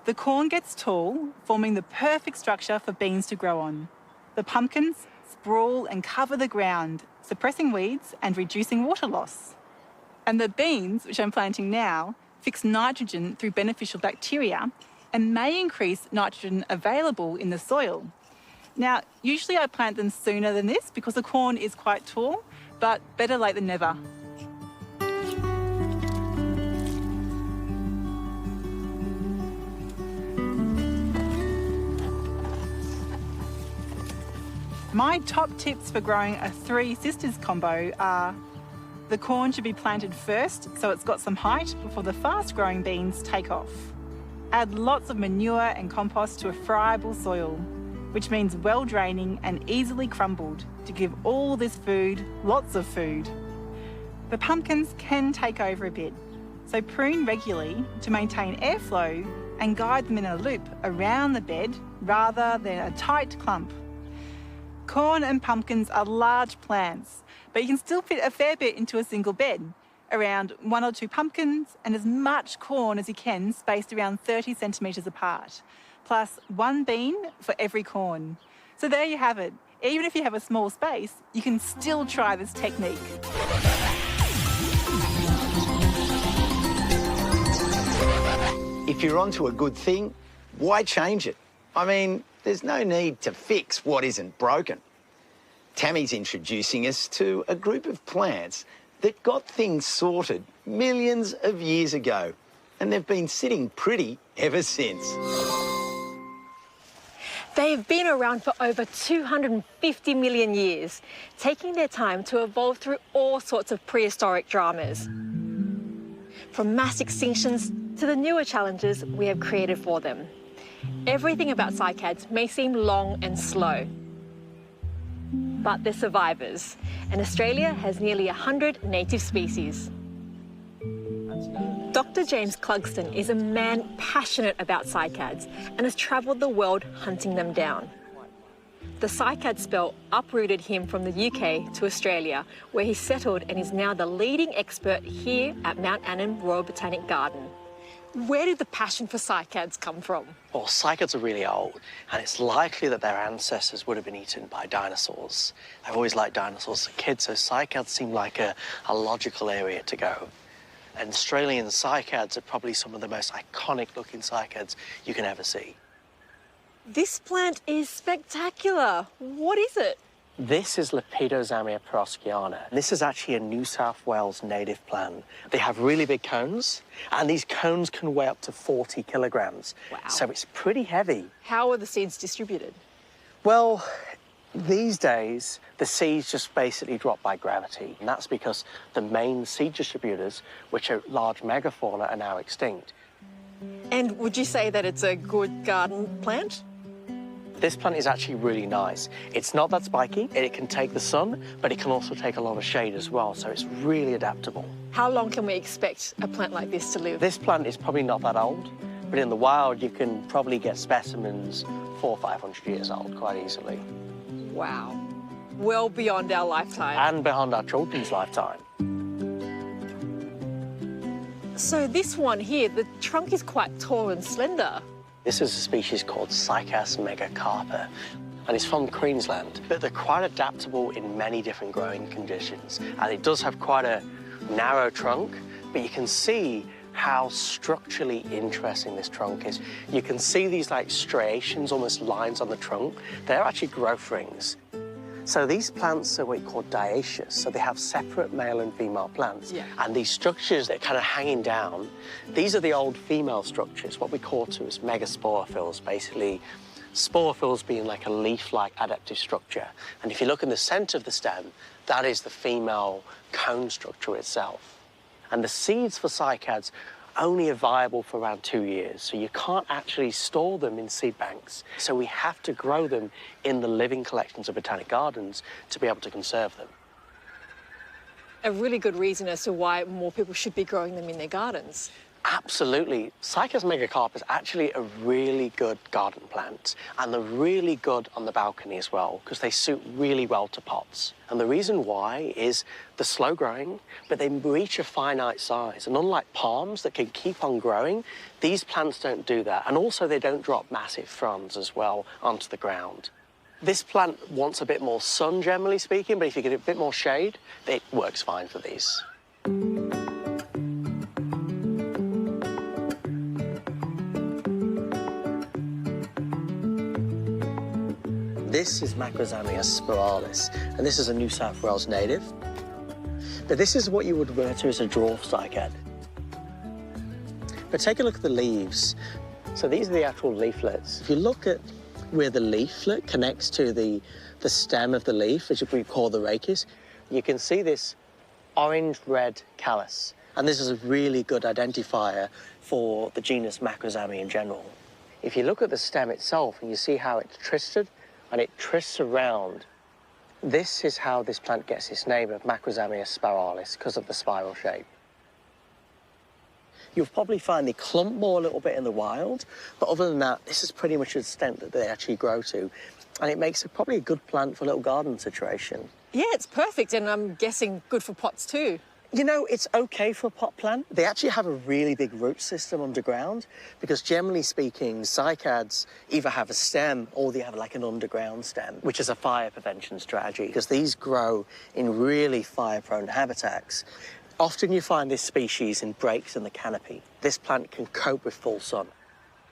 The corn gets tall, forming the perfect structure for beans to grow on. The pumpkins sprawl and cover the ground, suppressing weeds and reducing water loss. And the beans, which I'm planting now, fix nitrogen through beneficial bacteria and may increase nitrogen available in the soil. Now, usually I plant them sooner than this because the corn is quite tall, but better late than never. My top tips for growing a Three Sisters combo are: the corn should be planted first so it's got some height before the fast-growing beans take off. Add lots of manure and compost to a friable soil, which means well-draining and easily crumbled to give all this food lots of food. but pumpkins can take over a bit. So prune regularly to maintain airflow and guide them in a loop around the bed rather than a tight clump. Corn and pumpkins are large plants, but you can still fit a fair bit into a single bed, around 1 or 2 pumpkins and as much corn as you can, spaced around 30 centimetres apart, plus 1 bean for every corn. So there you have it. Even if you have a small space, you can still try this technique. If you're onto a good thing, why change it? I mean, there's no need to fix what isn't broken. Tammy's introducing us to a group of plants that got things sorted millions of years ago, and they've been sitting pretty ever since. They've been around for over 250 million years, taking their time to evolve through all sorts of prehistoric dramas. From mass extinctions to the newer challenges we have created for them. Everything about cycads may seem long and slow, but they're survivors, and Australia has nearly 100 native species. Dr. James Clugston is a man passionate about cycads and has travelled the world hunting them down. The cycad spell uprooted him from the UK to Australia, where he settled and is now the leading expert here at Mount Annan Royal Botanic Garden. Where did the passion for cycads come from? Well, cycads are really old, and it's likely that their ancestors would have been eaten by dinosaurs. I've always liked dinosaurs as a kid, so cycads seem like a logical area to go. And Australian cycads are probably some of the most iconic-looking cycads you can ever see. This plant is spectacular. What is it? This is Lepidozamia perovskiana. This is actually a New South Wales native plant. They have really big cones, and these cones can weigh up to 40 kilograms. Wow. So it's pretty heavy. How are the seeds distributed? Well, these days, the seeds just basically drop by gravity, and that's because the main seed distributors, which are large megafauna, are now extinct. And would you say that it's a good garden plant? This plant is actually really nice. It's not that spiky. It can take the sun, but it can also take a lot of shade as well, so it's really adaptable. How long can we expect a plant like this to live? This plant is probably not that old, but in the wild, you can probably get specimens 400 or 500 years old quite easily. Wow. Well beyond our lifetime. And beyond our children's lifetime. So this one here, the trunk is quite tall and slender. This is a species called Cycas megacarpa, and it's from Queensland. But they're quite adaptable in many different growing conditions, and it does have quite a narrow trunk, but you can see how structurally interesting this trunk is. You can see these like striations, almost lines on the trunk. They're actually growth rings. So these plants are what you call dioecious, so they have separate male and female plants. Yeah. And these structures that are kind of hanging down, these are the old female structures, what we call to as megasporophylls, basically sporophylls being like a leaf-like adaptive structure. And if you look in the center of the stem, that is the female cone structure itself. And the seeds for cycads only are viable for around 2 years, so you can't actually store them in seed banks. So we have to grow them in the living collections of botanic gardens to be able to conserve them. A really good reason as to why more people should be growing them in their gardens. Absolutely. Cycas megacarpa is actually a really good garden plant, and they're really good on the balcony as well, because they suit really well to pots. And the reason why is they're slow growing, but they reach a finite size. And unlike palms that can keep on growing, these plants don't do that. And also they don't drop massive fronds as well onto the ground. This plant wants a bit more sun, generally speaking, but if you get a bit more shade, it works fine for these. This is Macrozamia spiralis, and this is a New South Wales native. But this is what you would refer to as a dwarf cycad. But take a look at the leaves. So these are the actual leaflets. If you look at where the leaflet connects to the stem of the leaf, which we call the rachis, you can see this orange-red callus. And this is a really good identifier for the genus Macrozamia in general. If you look at the stem itself and you see how it's twisted, and it twists around, This is how this plant gets its name of Macrozamia spiralis, because of the spiral shape. You'll probably find they clump more a little bit in the wild, but other than that, this is pretty much the extent that they actually grow to. And it makes it probably a good plant for a little garden situation. Yeah, it's perfect, and I'm guessing good for pots too. You know, it's okay for a pot plant. They actually have a really big root system underground because generally speaking, cycads either have a stem or they have like an underground stem, which is a fire prevention strategy because these grow in really fire-prone habitats. Often you find this species in breaks in the canopy. This plant can cope with full sun.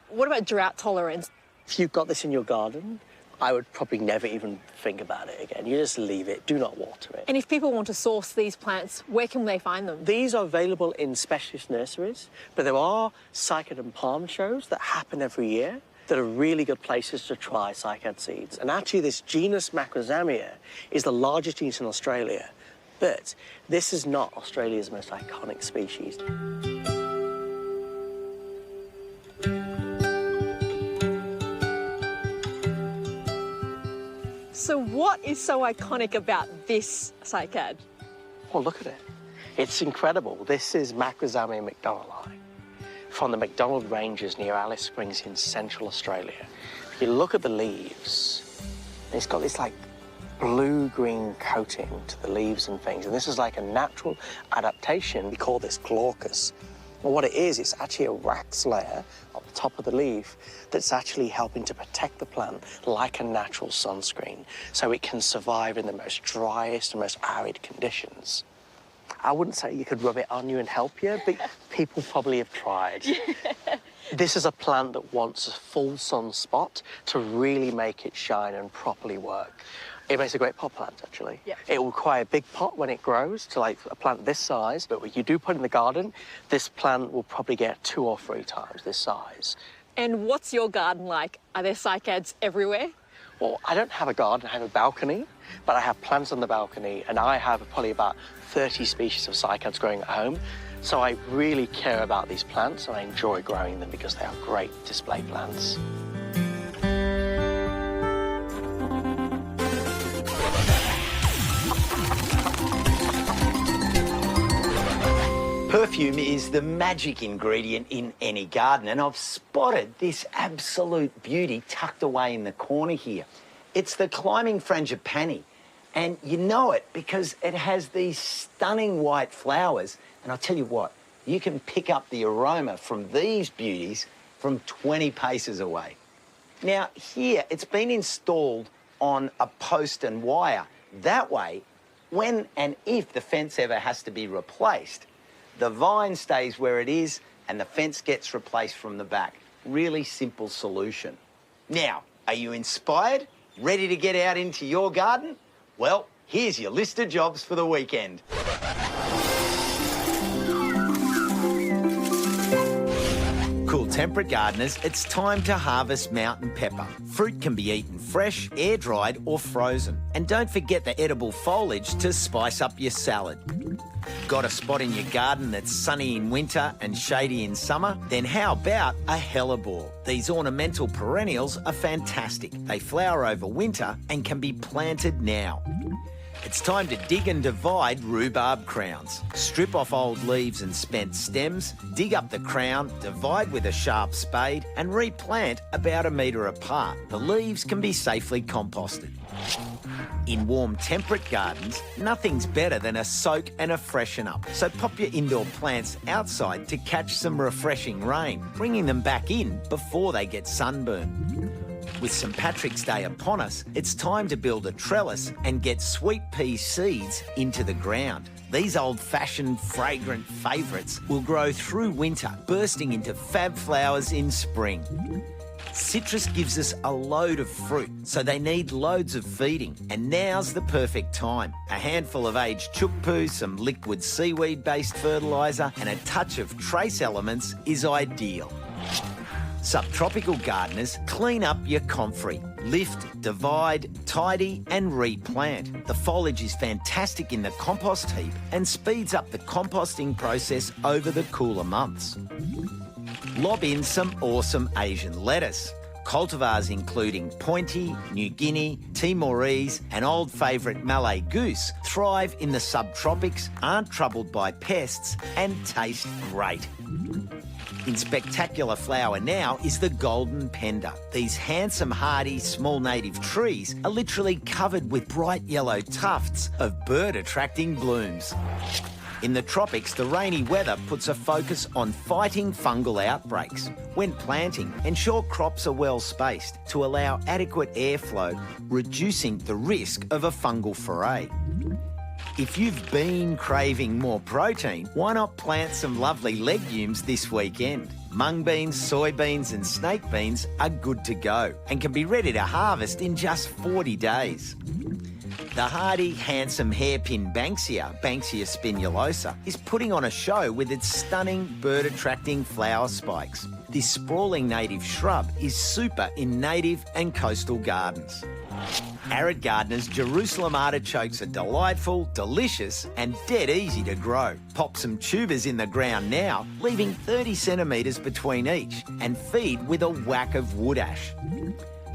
What about drought tolerance? If you've got this in your garden, I would probably never even think about it again. You just leave it, do not water it. And if people want to source these plants, where can they find them? These are available in specialist nurseries, but there are cycad and palm shows that happen every year that are really good places to try cycad seeds. And actually this genus Macrozamia is the largest genus in Australia, but this is not Australia's most iconic species. So what is so iconic about this cycad? Well, look at it. It's incredible. This is Macrozamia macdonaldi from the MacDonald Ranges near Alice Springs in Central Australia. If you look at the leaves, it's got this like blue-green coating to the leaves and things, and this is like a natural adaptation. We call this glaucus. And what it is, it's actually a wax layer on the top of the leaf that's actually helping to protect the plant like a natural sunscreen so it can survive in the most driest and most arid conditions. I wouldn't say you could rub it on you and help you, but people probably have tried. This is a plant that wants a full sun spot to really make it shine and properly work. It makes a great pot plant, actually. Yep. It will require a big pot when it grows to like a plant this size, but when you do put it in the garden, this plant will probably get 2 or 3 times this size. And what's your garden like? Are there cycads everywhere? Well, I don't have a garden, I have a balcony, but I have plants on the balcony, and I have probably about 30 species of cycads growing at home. So I really care about these plants, and I enjoy growing them because they are great display plants. Perfume is the magic ingredient in any garden, and I've spotted this absolute beauty tucked away in the corner here. It's the climbing frangipani, and you know it because it has these stunning white flowers, and I'll tell you what, you can pick up the aroma from these beauties from 20 paces away. Now here, it's been installed on a post and wire. That way, when and if the fence ever has to be replaced, the vine stays where it is and the fence gets replaced from the back. Really simple solution. Now, are you inspired? Ready to get out into your garden? Well, here's your list of jobs for the weekend. Cool temperate gardeners, it's time to harvest mountain pepper. Fruit can be eaten fresh, air-dried or frozen. And don't forget the edible foliage to spice up your salad. Got a spot in your garden that's sunny in winter and shady in summer? Then how about a hellebore? These ornamental perennials are fantastic. They flower over winter and can be planted now. It's time to dig and divide rhubarb crowns. Strip off old leaves and spent stems, dig up the crown, divide with a sharp spade and replant about 1 metre apart. The leaves can be safely composted. In warm temperate gardens, nothing's better than a soak and a freshen up. So pop your indoor plants outside to catch some refreshing rain, bringing them back in before they get sunburned. With St Patrick's Day upon us, it's time to build a trellis and get sweet pea seeds into the ground. These old-fashioned, fragrant favourites will grow through winter, bursting into fab flowers in spring. Citrus gives us a load of fruit, so they need loads of feeding, and now's the perfect time. A handful of aged chook poo, some liquid seaweed-based fertiliser and a touch of trace elements is ideal. Subtropical gardeners, clean up your comfrey. Lift, divide, tidy and replant. The foliage is fantastic in the compost heap and speeds up the composting process over the cooler months. Lob in some awesome Asian lettuce. Cultivars including Pointy, New Guinea, Timorese and old favourite Malay goose thrive in the subtropics, aren't troubled by pests and taste great. In spectacular flower now is the golden pender. These handsome, hardy, small native trees are literally covered with bright yellow tufts of bird-attracting blooms. In the tropics, the rainy weather puts a focus on fighting fungal outbreaks. When planting, ensure crops are well spaced to allow adequate airflow, reducing the risk of a fungal foray. If you've been craving more protein, why not plant some lovely legumes this weekend? Mung beans, soybeans and snake beans are good to go and can be ready to harvest in just 40 days. The hardy, handsome hairpin Banksia spinulosa, is putting on a show with its stunning bird-attracting flower spikes. This sprawling native shrub is super in native and coastal gardens. Arid gardeners' Jerusalem artichokes are delightful, delicious and dead easy to grow. Pop some tubers in the ground now, leaving 30 centimetres between each, and feed with a whack of wood ash.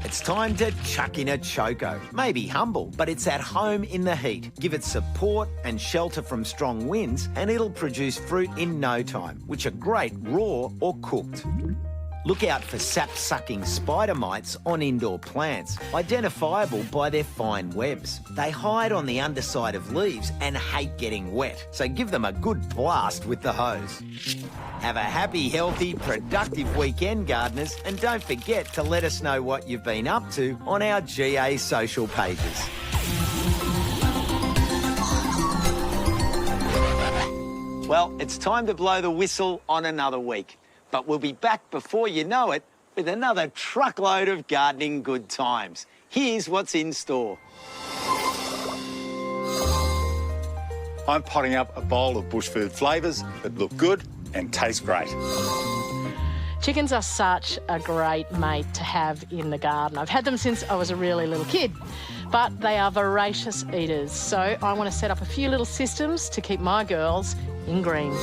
It's time to chuck in a choco. Maybe humble, but it's at home in the heat. Give it support and shelter from strong winds and it'll produce fruit in no time, which are great raw or cooked. Look out for sap-sucking spider mites on indoor plants, identifiable by their fine webs. They hide on the underside of leaves and hate getting wet, so give them a good blast with the hose. Have a happy, healthy, productive weekend, gardeners, and don't forget to let us know what you've been up to on our GA social pages. Well, it's time to blow the whistle on another week. But we'll be back before you know it with another truckload of gardening good times. Here's what's in store. I'm potting up a bowl of bush food flavours that look good and taste great. Chickens are such a great mate to have in the garden. I've had them since I was a really little kid, but they are voracious eaters. So I want to set up a few little systems to keep my girls in green.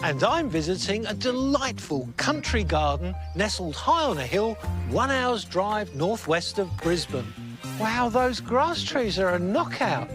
And I'm visiting a delightful country garden nestled high on a hill, 1 hour's drive northwest of Brisbane. Wow, those grass trees are a knockout.